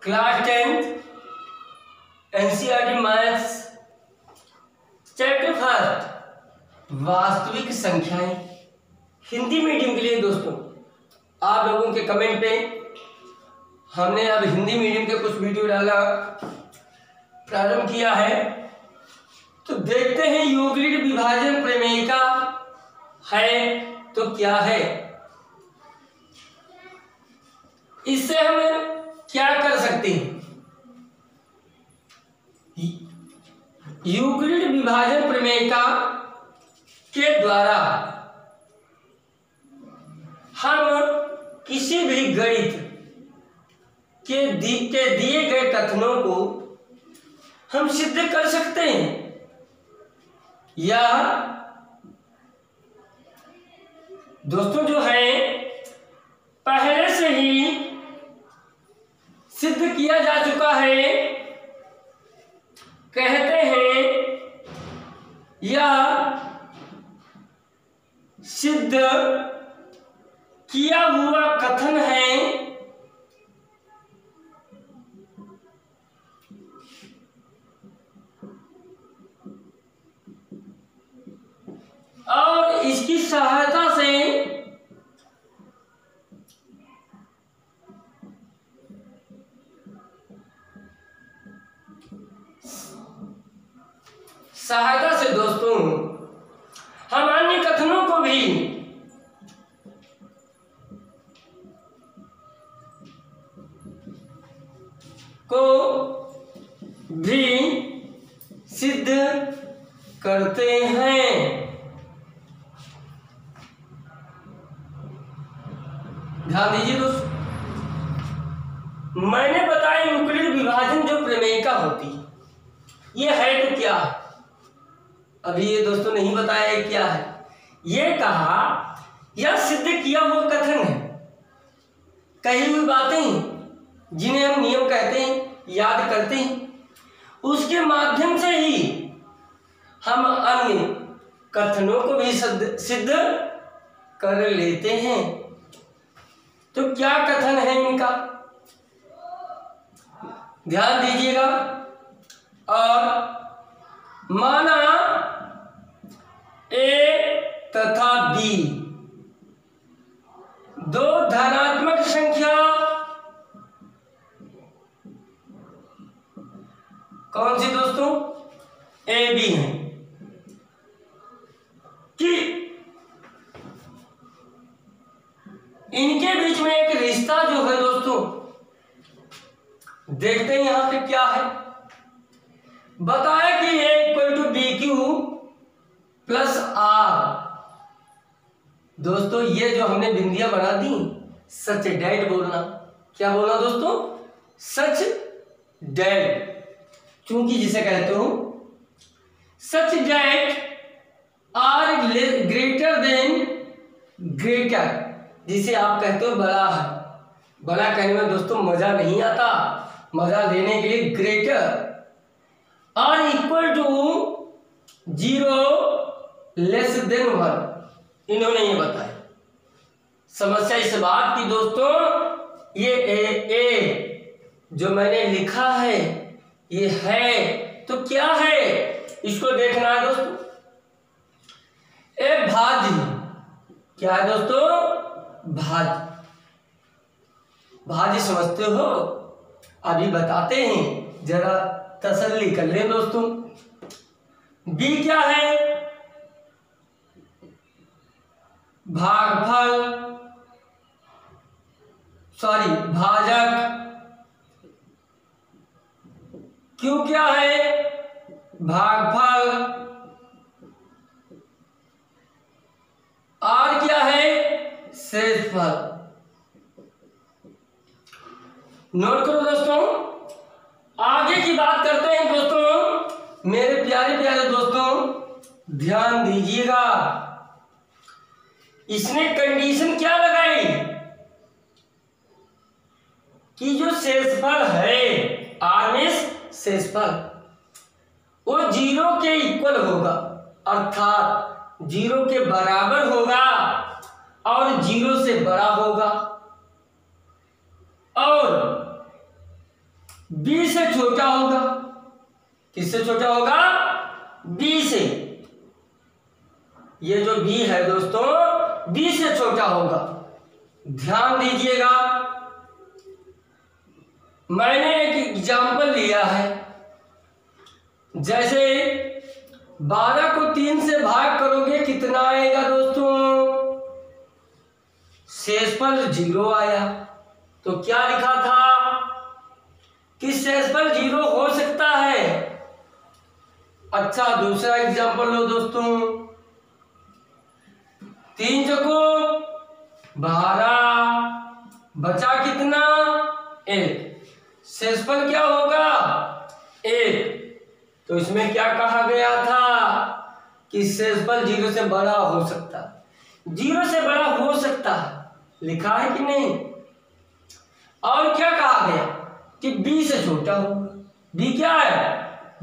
Class 10 NCERT maths chapter first वास्तविक संख्याएं Hindi medium के लिए। दोस्तों, आप लोगों के कमेंट पे हमने अब हिंदी मीडियम के कुछ वीडियो डालना प्रारंभ किया है, तो देखते हैं यूक्लिड विभाजन प्रमेयिका है तो क्या है, इससे हम क्या कर सकते हैं। यूक्लिड विभाजन प्रमेयिका के द्वारा हम किसी भी गणित के दिए गए कथनों को हम सिद्ध कर सकते हैं या दोस्तों जो है पहले से ही सिद्ध किया जा चुका है, कहते हैं या सिद्ध किया हुआ कथन है और इसकी सहायता से दोस्तों हम अन्य कथनों को भी सिद्ध करते हैं। ध्यान दीजिए दोस्तों, मैंने बताया यूक्लिड विभाजन जो प्रमेयिका होती है ये है तो क्या है, अभी ये दोस्तों नहीं बताया है क्या है। ये कहा यह सिद्ध किया हुआ कथन है, कही हुई बातें जिन्हें हम नियम कहते हैं, याद करते हैं, उसके माध्यम से ही हम अन्य कथनों को भी सिद्ध कर लेते हैं। तो क्या कथन है इनका, ध्यान दीजिएगा। और माना ए तथा बी दो धनात्मक संख्या, कौन सी दोस्तों, ए बी है, कि इनके बीच में एक रिश्ता जो है दोस्तों, देखते हैं यहां पे क्या है। बताया कि A equal to B Q plus R. दोस्तों ये जो हमने बिंदियां बना दी, सच डेट बोलना, क्या बोलना दोस्तों, सच डेट, चूंकि जिसे कहते हो such that are greater than greater, जिसे आप कहते हो बड़ा है। बड़ा कहने में दोस्तों मजा नहीं आता, मजा लेने के लिए greater or equal to 0 less than 1, इन्होंने ये बताया। समस्या इस बात की दोस्तों, ये ए जो मैंने लिखा है ये है तो क्या है, इसको देखना है दोस्तों। ए भाज्य, क्या है दोस्तों, भाज्य। भाज्य समझते हो, अभी बताते हैं, जरा तसल्ली कर लें दोस्तों। बी क्या है, भागफल, भाजक। क्यू क्या है, भागफल। आर क्या है, शेषफल। नोट करो दोस्तों, आगे की बात करते हैं दोस्तों। मेरे प्यारे प्यारे दोस्तों ध्यान दीजिएगा, इसने कंडीशन क्या लगाई कि जो शेषफल है, आर में शेषफल, वो 0 के इक्वल होगा, अर्थात 0 के बराबर होगा और 0 से बड़ा होगा। और b से छोटा होगा। किससे छोटा होगा? b से। ये जो b है दोस्तों b से छोटा होगा। ध्यान दीजिएगा, मैंने एक एग्जाम्पल लिया है। जैसे 12 को 3 से भाग करोगे कितना आएगा दोस्तों? शेषफल 0 आया। तो क्या लिखा था कि शेषफल 0 हो सकता है। अच्छा, दूसरा एग्जाम्पल लो दोस्तों। 3 चौको 12, बचा कितना? 1। शेषफल क्या होगा? 1। तो इसमें क्या कहा गया था कि शेषफल 0 से बड़ा हो सकता है। 0 से बड़ा हो सकता है, लिखा है कि नहीं? और क्या कहा गया कि b से छोटा होगा। b क्या है?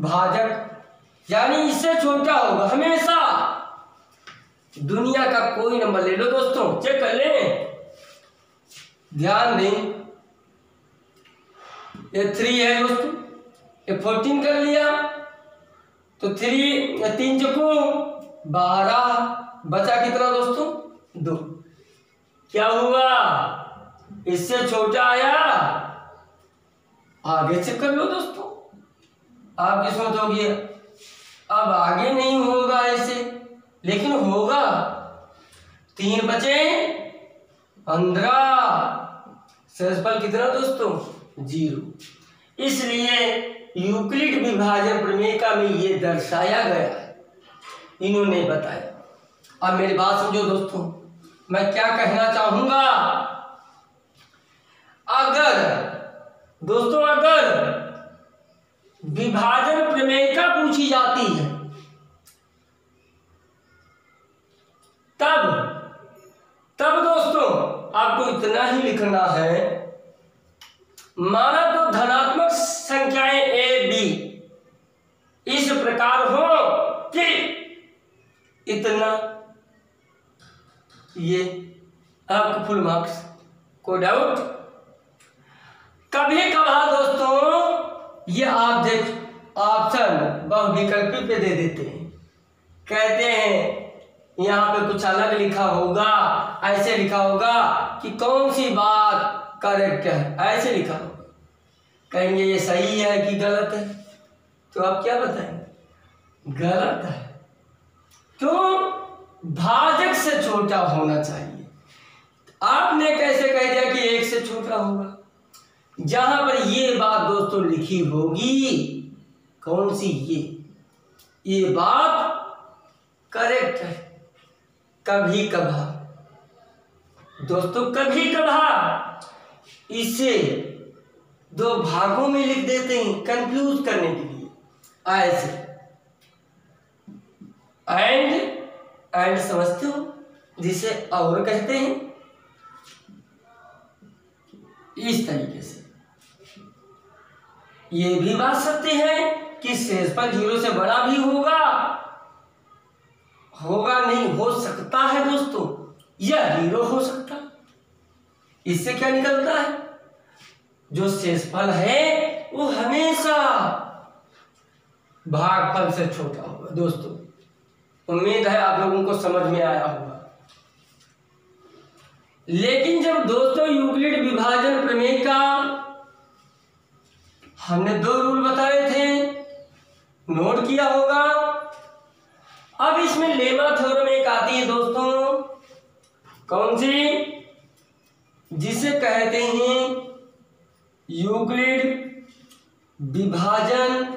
भाजक, यानी इससे छोटा होगा हमेशा। दुनिया का कोई नंबर ले लो दोस्तों, चेक कर लें, ध्यान दें। ये 3 है दोस्तों, ये 14 कर लिया। तो 3 चौको 12, बचा कितना दोस्तों? 2। क्या हुआ? इससे छोटा आया। आगे चेक कर लो दोस्तों, आपकी सोच होगी अब आगे नहीं होगा ऐसे, लेकिन होगा। 3 बचे 15, शेषफल कितना दोस्तों? 0। इसलिए यूक्लिड विभाजन प्रमेय में ये दर्शाया गया है, इन्होंने बताया। अब मेरी बात समझो दोस्तों, मैं क्या कहना चाहूंगा। अगर दोस्तों विभाजन प्रमेयिका पूछी जाती है तब दोस्तों आपको इतना ही लिखना है, माना तो धनात्मक संख्याएं ए बी इस प्रकार हो कि इतना, ये आपको फुल मार्क्स, कोई डाउट? कभी कभार दोस्तों ये आप देख ऑप्शन बहुविकल्पी पे दे देते हैं, कहते हैं यहाँ पे कुछ अलग लिखा होगा, ऐसे लिखा होगा कि कौन सी बात करेक्ट है, ऐसे लिखा होगा। कहेंगे ये सही है कि गलत है, तो आप क्या बताएंगे? गलत है। क्यों? भाजक से छोटा होना चाहिए। आपने कैसे कह दिया कि 1 से छोटा होगा? जहां पर ये बात दोस्तों लिखी होगी, कौन सी? ये बात करेक्ट है। कभी कभार दोस्तों, कभी कभार इसे 2 भागों में लिख देते हैं कंफ्यूज करने के लिए, ऐसे। एंड समझते हो, जिसे और कहते हैं, इस तरीके से। ये भी बात सत्य है कि शेषफल 0 से बड़ा भी होगा नहीं, हो सकता है दोस्तों, या 0 हो सकता। इससे क्या निकलता है? जो शेषफल है वो हमेशा भागफल से छोटा होगा। दोस्तों उम्मीद है आप लोगों को समझ में आया होगा। लेकिन जब दोस्तों यूक्लिड विभाजन प्रमेय का हमने 2 रूल बताए थे, नोट किया होगा। अब इसमें लेमा थ्योरम एक आती है दोस्तों, कौन सी? जिसे कहते हैं यूक्लिड विभाजन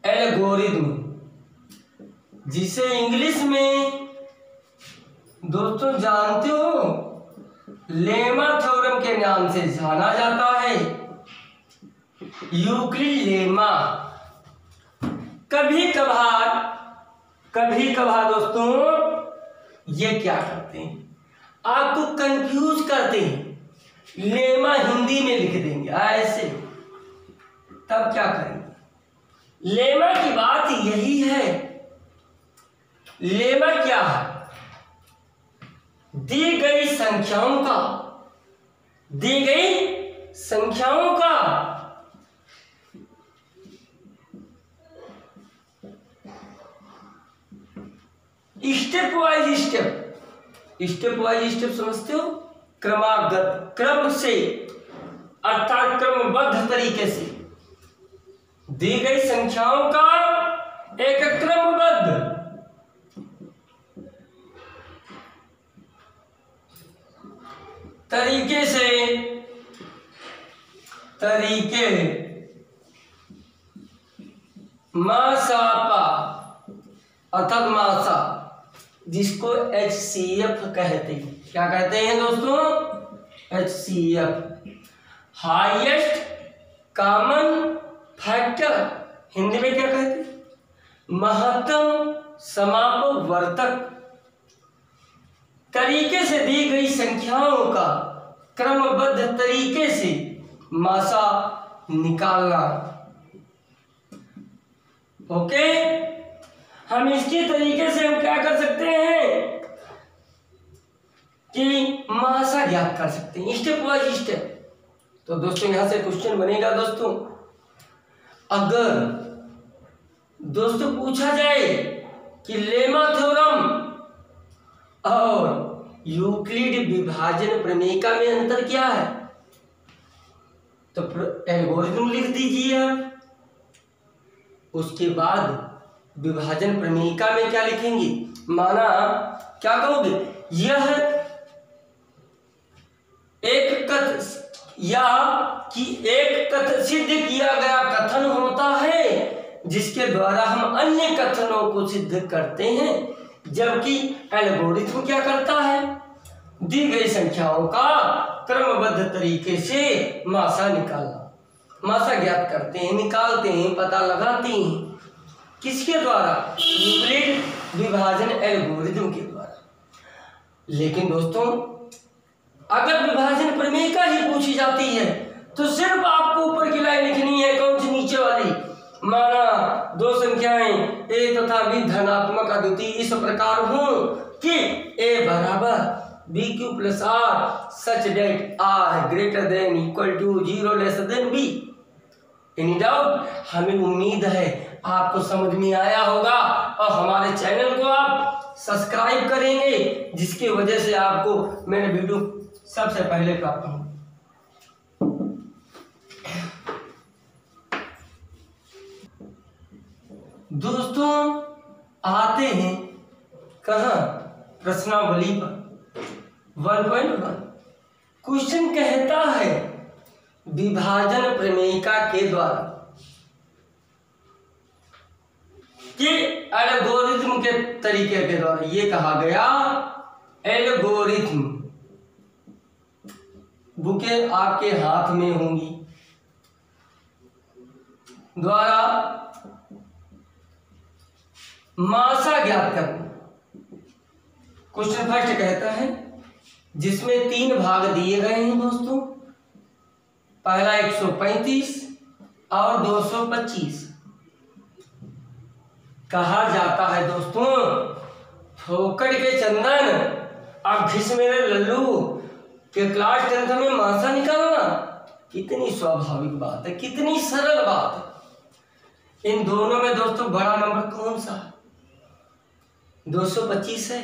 एल्गोरिथम, जिसे इंग्लिश में दोस्तों जानते हो लेमा थ्योरम के नाम से जाना जाता है। Euclid lemma. कभी कभार दोस्तों ये क्या करते हैं, आपको कंफ्यूज करते हैं। लेमा हिंदी में लिख देंगे ऐसे, तब क्या करेंगे? लेमा की बात यही है। लेमा क्या है? दी गई संख्याओं का दी गई संख्याओं का स्टेप वाइज स्टेप समझते हो, क्रमागत क्रम से अर्थात क्रमबद्ध तरीके से दी गई संख्याओं का एक क्रमबद्ध तरीके मासापा अर्थात मासा, जिसको HCF कहते हैं। क्या कहते हैं दोस्तों? HCF, highest common factor. Hindi में क्या कहते हैं? महत्तम समापवर्तक। तरीके से दी गई संख्याओं का क्रमबद्ध तरीके से मासा निकालना। ओके, हम इसके तरीके से हम क्या कर सकते हैं कि मासा ज्ञात कर सकते हैं, स्टेप बाय स्टेप। तो दोस्तों यहां से क्वेश्चन बनेगा दोस्तों, अगर दोस्तों पूछा जाए कि लेमा थ्योरम और यूक्लिड विभाजन प्रमेयिका में अंतर क्या है, तो एल्गोरिथम लिख दीजिए आप। उसके बाद विभाजन प्रमेयिका में क्या लिखेंगे, माना क्या कहोगे, यह एक कथ सिद्ध किया गया कथन होता है जिसके द्वारा हम अन्य कथनों को सिद्ध करते हैं, जबकि एल्गोरिथम क्या करता है, दी गई संख्याओं का क्रमबद्ध तरीके से मासा निकालना, मासा ज्ञात करते हैं, निकालते हैं, पता लगाते हैं। किसके द्वारा? यूक्लिड विभाजन एल्गोरिथम के द्वारा। लेकिन दोस्तों अगर विभाजन प्रमेयिका ही पूछी जाती है तो सिर्फ आपको ऊपर की लाइन लिखनी है, कौन सी? नीचे वाली। माना दो संख्याएं a तथा b धनात्मक अद्वितीय इस प्रकार हो कि a बराबर bq plus r such that r greater than equal to 0 less than b। Any doubt? हमें उम्मीद है आपको समझ में आया होगा और हमारे चैनल को आप सब्सक्राइब करेंगे, जिसकी वजह से आपको मेरे वीडियो सबसे पहले प्राप्त हो। दोस्तों आते हैं कहां? प्रश्नावली पर 1.1। क्वेश्चन कहता है विभाजन प्रमेयिका के द्वारा कि एल्गोरिथम के तरीके के द्वारा, ये कहा गया एल्गोरिथम, बुकें आपके हाथ में होंगी, द्वारा मासा ज्ञात करना। क्वेश्चन फर्स्ट कहता है, जिसमें 3 भाग दिए गए हैं दोस्तों, पहला 135 और 225। कहा जाता है दोस्तों, ठोकर के चंदन अब घिस मेरे लल्लू के क्लास 10th में मासा निकालना कितनी स्वाभाविक बात है, कितनी सरल बात है। इन दोनों में दोस्तों बड़ा नंबर कौन सा है? 225 है,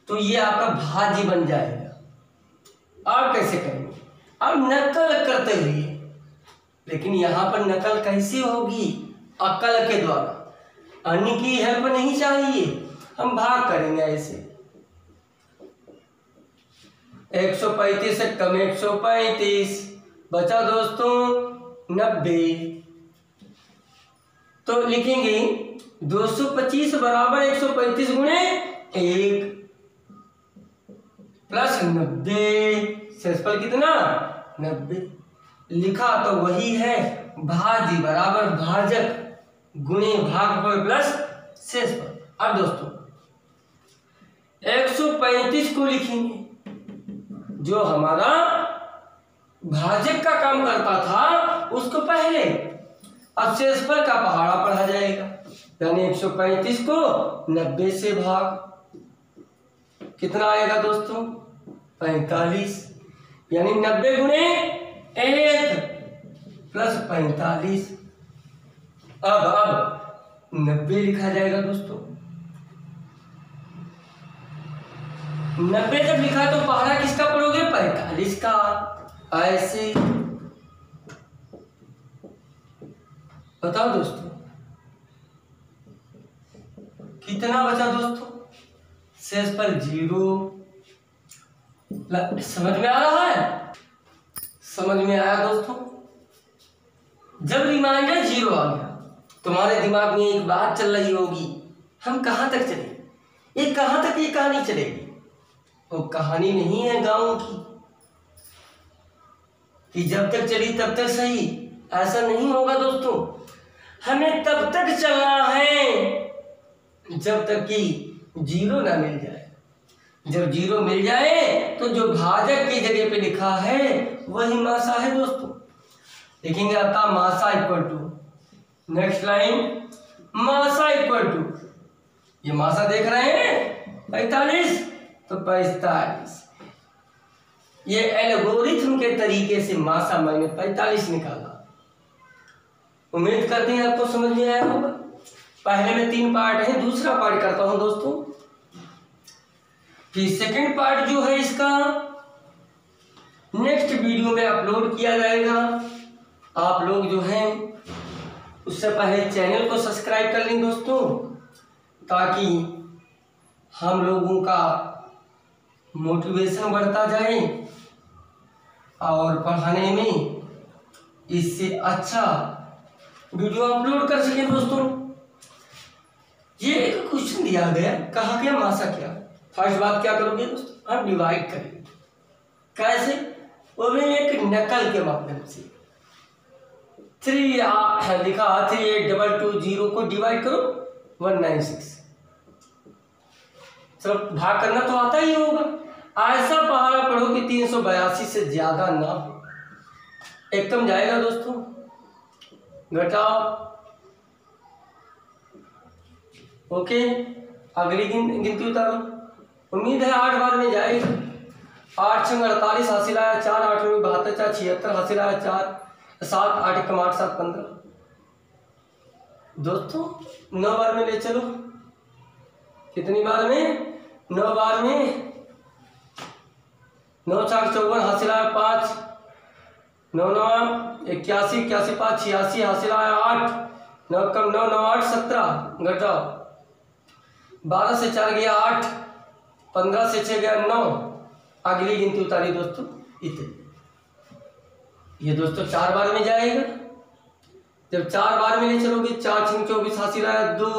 तो ये आपका भाज्य बन जाएगा। आप कैसे करेंगे? आप नकल करते हुए, लेकिन यहां पर नकल कैसे होगी? अकल के द्वारा, अन्य की हेल्प नहीं चाहिए। हम भाग करेंगे ऐसे, 135 से कम 135 बचा दोस्तों 90, तो लिखेंगे 225 बराबर 135 गुणे 1 प्लस 90, शेषफल कितना? 90। लिखा तो वही है, भाज्य बराबर भाजक गुणे भागफल प्लस शेषफल। अब दोस्तों 135 को लिखेंगे, जो हमारा भाजक का काम करता था उसको पहले, अब शेषफल का पहाड़ा पढ़ा जाएगा, यानी 135 को 90 से भाग, कितना आएगा दोस्तों? 45। यानी 90 गुणे 1 प्लस 45। अब 90 लिखा जाएगा दोस्तों। 90 जब लिखा तो पहाड़ा किसका पढ़ोगे? 45 का। ऐसे बताओ दोस्तों कितना बचा दोस्तों? शेष पर 0। समझ में आ रहा है? समझ में आया दोस्तों? जब रिमाइंडर 0 आ गया तुम्हारे दिमाग में एक बात चल रही होगी, हम कहां तक चले, ये कहां तक ये कहानी चलेगी? वो कहानी नहीं है गाँव की कि जब तक चली तब तक सही, ऐसा नहीं होगा दोस्तों। हमें तब तक चलना है जब तक कि 0 ना मिल जाए। जब 0 मिल जाए तो जो भाजक की जगह पे लिखा है वही मासा है दोस्तों। लिखेंगे अतः मासा इक्वल टू, नेक्स्ट लाइन मासा इक्वल टू, ये मासा देख रहे हैं 45 तो 45। ये एल्गोरिथम के तरीके से मासा मैंने 45 निकाला। उम्मीद करते हैं आपको समझ में आया होगा। पहले में 3 पार्ट है, दूसरा पार्ट करता हूं दोस्तों। फिर सेकंड पार्ट जो है इसका नेक्स्ट वीडियो में अपलोड किया जाएगा। आप लोग जो हैं उससे पहले चैनल को सब्सक्राइब कर लें दोस्तों, ताकि हम लोगों का मोटिवेशन बढ़ता जाए और पढ़ाने में इससे अच्छा वीडियो अपलोड कर सकें दोस्तों। ये एक क्वेश्चन दिया गया, कहा गया मासा क्या। फर्स्ट बात क्या करोगे दोस्तों? हम डिवाइड करेंगे। कैसे? वो भी एक नकल के माध्यम से। 3 लिखा 382220 को डिवाइड करो 196। चलो भाग करना तो आता ही होगा। ऐसा पहाड़ा पढ़ो कि 382 से ज्यादा ना हो। एकदम जाएगा दोस्तों। घटाओ। ओके, अगली गिनती उतारो। उम्मीद है 8 बार में जाएगा। 8 6 48 हासिल आया 4, 8 में 72 4 76 हासिल आया 4, 7 8 1 8 7 15। दोस्तों 9 बार में ले चलो। कितनी बार में? 9 बार में। 9 4 54 हासिल आया 5, 9 9 81 81 5 86 हासिल आया 8, 9 कम 9 9 8 17। घटाओ। 12 से 4 गया 8, 15 से 6 गया 9। अगली गिनती उतारी दोस्तों इतनी। ये दोस्तों 4 बार में जाएगा। जब 4 बार में ले चलोगे 4 6 24 हासिल आया 2,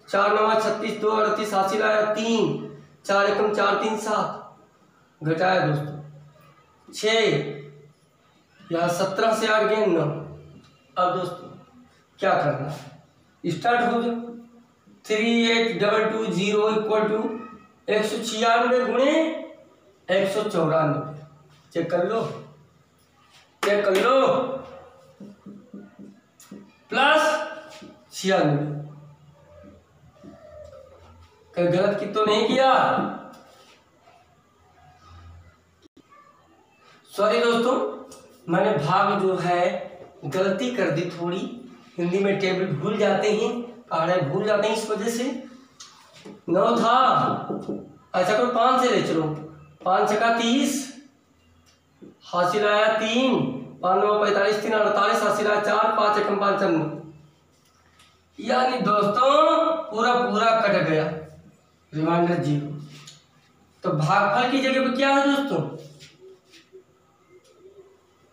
4 9 36 2 38 हासिल आया 3, 4 1 4 3 7। घटाया दोस्तों 6, यहाँ 17 से 8 गए 9। अब दोस्तों क्या करना है? स्टार्ट हो जाओ। 382220 इक्वल टू 196 गुणे 194। चेक कर लो, चेक कर लो। प्लस 96। कहीं गलत की तो नहीं किया? सॉरी दोस्तों, मैंने भाग जो है गलती कर दी थोड़ी। हिंदी में टेबल भूल जाते हैं, पहाड़े भूल जाते हैं, इस वजह से 9 था। अच्छा कोई 5 से ले चलो। 5 छक्का 30 हासिल आया 3, 5 9 45 3 48 हासिल आया 4, 5 1 5 9। यानी दोस्तों पूरा पूरा कट गया। रिमाइंडर 0। तो भागफल की जगह पे क्या है दोस्तों?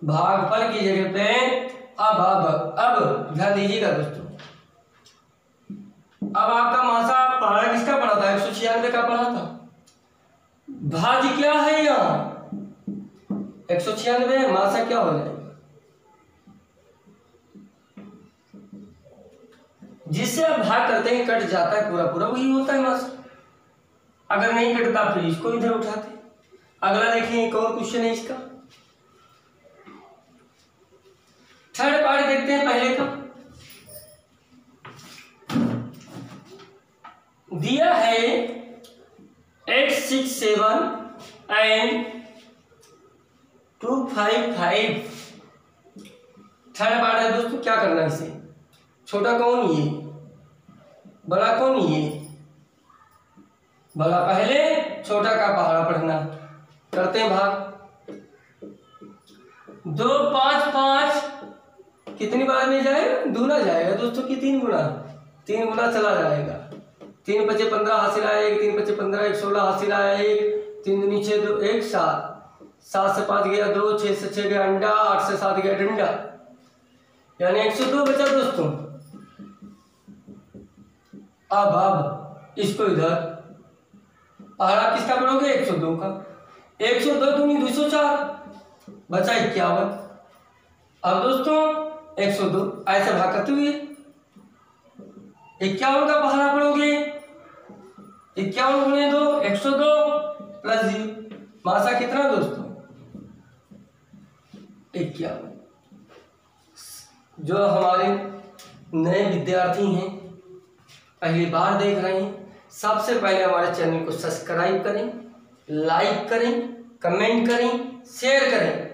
भागफल की जगह पे अब ध्यान दीजिएगा दोस्तों। अब आपका मासा पहाड़ा किसका पड़ा था? 196 का पड़ा था। भाज्य क्या है यहाँ? 196। मासा क्या हो जाएगा? जिससे आप भाग करते हैं कट जाता है पूरा पूरा, वही होता है मासा। अगर नहीं कटता फिर इसको इधर उठाते। अगला देखिए, एक और क्वेश्चन है इसका। थर्ड पार्ट देखते हैं पहले का। दिया है 8 6 7 एंड 255। थर्ड पार्ट है दोस्तों, क्या करना है इसे, छोटा कौन ये, बड़ा कौन ये, बड़ा पहले छोटा का पहाड़ा पढ़ना। करते हैं भाग। 2 5 5 कितनी बार में जाएगा, दूना जाएगा दोस्तों की 3 गुना, 3 गुना चला जाएगा। 3 5 15 हासिल आया 1, 3 5 15 1 16 हासिल आया 1, 3 दूनी 6 2 1 7, 7 से 5 गया 2, 6 से 6 गया अंडा, 8 से 7 गया डंडा, यानी 102 बचा दोस्तों। अब इसको इधर पहाड़ा किसका पढ़ोगे, 102 का, 102 दूनी 204 बचा 51। अब दोस्तों 102 ऐसे भाग करते हुए 51 का पहाड़ा पढ़ोगे, 51 गुने 2 102 प्लस 0, मासा कितना दोस्तों 51। जो हमारे नए विद्यार्थी हैं, पहली बार देख रहे हैं, सबसे पहले हमारे चैनल को सब्सक्राइब करें, लाइक करें, कमेंट करें, शेयर करें,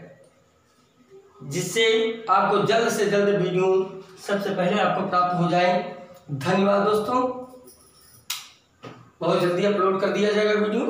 जिससे आपको जल्द से जल्द वीडियो सबसे पहले आपको प्राप्त हो जाए। धन्यवाद दोस्तों, बहुत जल्दी अपलोड कर दिया जाएगा वीडियो।